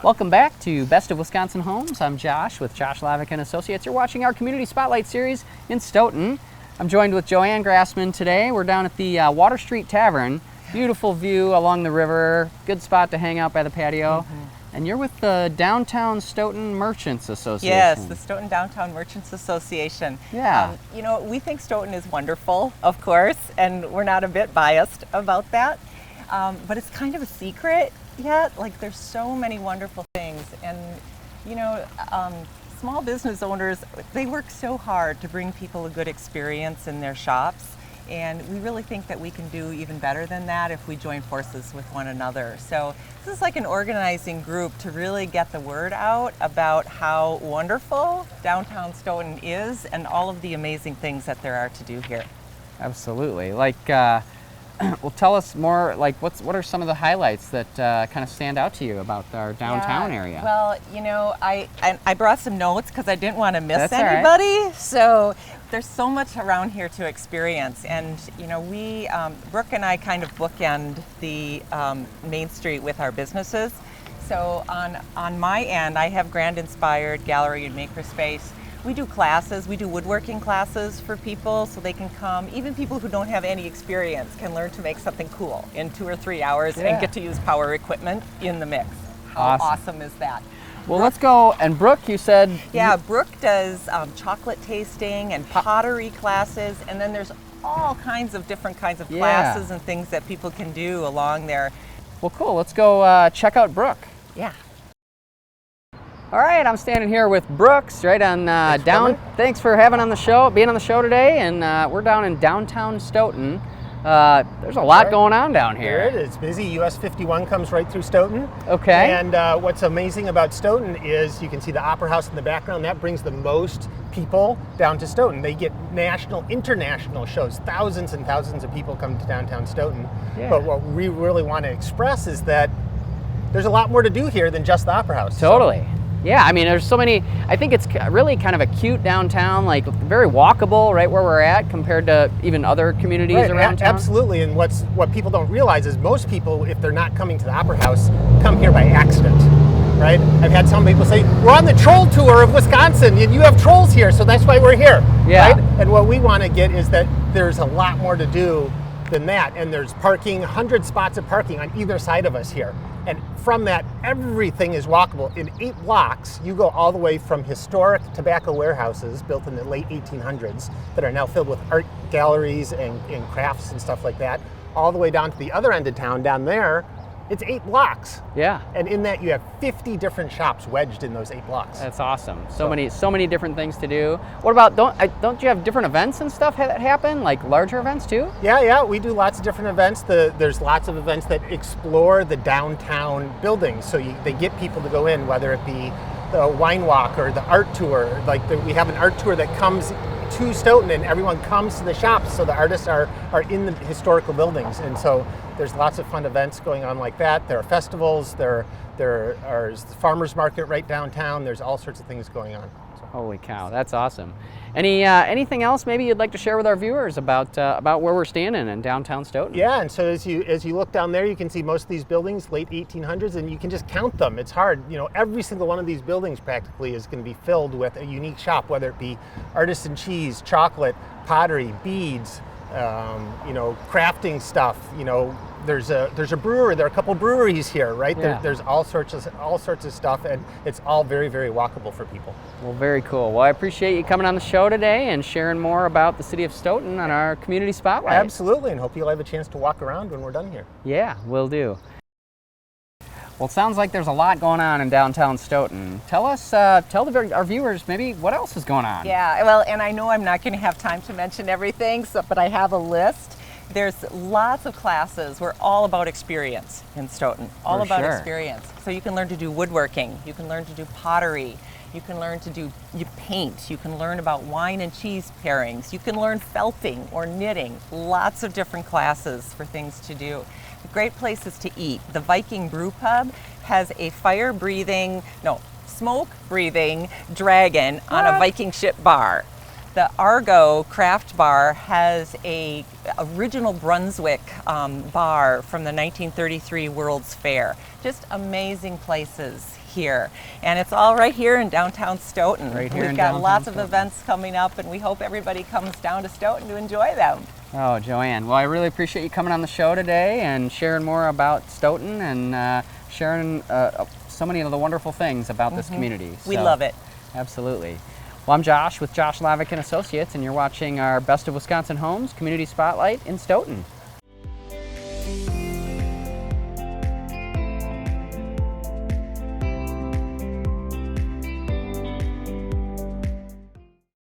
Welcome back to Best of Wisconsin Homes. I'm Josh with Josh Lavick and Associates. You're watching our Community Spotlight series in Stoughton. I'm joined with Joanne Grassman today. We're down at the Water Street Tavern. Beautiful view along the river. Good spot to hang out by the patio. And you're with the Downtown Stoughton Merchants Association. Yes, the Stoughton Downtown Merchants Association. Yeah. You know, we think Stoughton is wonderful, of course, and we're not a bit biased about that. But it's kind of a secret yet. Like, there's so many wonderful things. And, you know, small business owners, they work so hard to bring people a good experience in their shops. And we really think that we can do even better than that if we join forces with one another. So this is like an organizing group to really get the word out about how wonderful downtown Stoughton is and all of the amazing things that there are to do here. Absolutely. Like, well, tell us more, like, what are some of the highlights that kind of stand out to you about our downtown area? Well, you know, I brought some notes because I didn't want to miss That's all right. anybody. So there's so much around here to experience. And, you know, we, Brook and I kind of bookend the Main Street with our businesses. So on my end, I have Grand Inspired Gallery and Makerspace. We do classes, we do woodworking classes for people so they can come. Even people who don't have any experience can learn to make something cool in 2 or 3 hours and get to use power equipment in the mix. How awesome is that? Well, let's go. And Brook, you said? Yeah, Brook does chocolate tasting and pottery classes, and then there's all kinds of different kinds of classes and things that people can do along there. Well, cool. Let's go check out Brook. Yeah. All right, I'm standing here with Brooks, right on Thanks for being on the show today, and we're down in downtown Stoughton. There's a lot going on down here. There it is. It's busy. US 51 comes right through Stoughton. Okay. And what's amazing about Stoughton is you can see the Opera House in the background. That brings the most people down to Stoughton. They get national, international shows. Thousands and thousands of people come to downtown Stoughton. Yeah. But what we really want to express is that there's a lot more to do here than just the Opera House. Totally. Yeah, I mean, there's so many. I think it's really kind of a cute downtown, like very walkable, right where we're at, compared to even other communities around town. Absolutely, and what people don't realize is most people, if they're not coming to the Opera House, come here by accident, right? I've had some people say, we're on the troll tour of Wisconsin, and you have trolls here, so that's why we're here, right? And what we want to get is that there's a lot more to do than that, and there's parking, 100 spots of parking on either side of us here. And from that, everything is walkable. In 8 blocks, you go all the way from historic tobacco warehouses built in the late 1800s that are now filled with art galleries and crafts and stuff like that, all the way down to the other end of town down there. It's 8 blocks. Yeah. And in that, you have 50 different shops wedged in those 8 blocks. That's awesome. So many different things to do. What about, don't you have different events and stuff that happen, like larger events too? Yeah, we do lots of different events. There's lots of events that explore the downtown buildings. So they get people to go in, whether it be the wine walk or the art tour. We have an art tour that comes to Stoughton and everyone comes to the shops, so the artists are in the historical buildings. And so there's lots of fun events going on like that. There are festivals, there are the farmers market right downtown. There's all sorts of things going on. So. Holy cow, that's awesome. Anything else maybe you'd like to share with our viewers about where we're standing in downtown Stoughton? Yeah, and so as you look down there, you can see most of these buildings, late 1800s, and you can just count them. It's hard. You know, every single one of these buildings practically is going to be filled with a unique shop, whether it be artisan cheese, chocolate, pottery, beads, crafting stuff. You know, there's a brewery. There are a couple breweries here, right? Yeah. There's all sorts of stuff, and it's all very, very walkable for people. Well, very cool. Well, I appreciate you coming on the show today and sharing more about the city of Stoughton on our Community Spotlight. Absolutely, and hope you'll have a chance to walk around when we're done here. Yeah, will do. Well, it sounds like there's a lot going on in downtown Stoughton. Tell our viewers maybe what else is going on. Yeah, well, and I know I'm not going to have time to mention everything, but I have a list. There's lots of classes. We're all about experience in Stoughton, all about experience. So you can learn to do woodworking, you can learn to do pottery, you can learn to paint, you can learn about wine and cheese pairings, you can learn felting or knitting, lots of different classes for things to do. Great places to eat. The Viking Brew Pub has a smoke-breathing dragon on a Viking ship bar. The Argo Craft Bar has a original Brunswick bar from the 1933 World's Fair. Just amazing places here. And it's all right here in downtown Stoughton. Right here We've in got downtown lots of Stoughton. events coming up, and we hope everybody comes down to Stoughton to enjoy them. Oh, Joanne. Well, I really appreciate you coming on the show today and sharing more about Stoughton and sharing so many of the wonderful things about this community. We So, love it. Absolutely. Well, I'm Josh with Josh Lavick and Associates, and you're watching our Best of Wisconsin Homes Community Spotlight in Stoughton.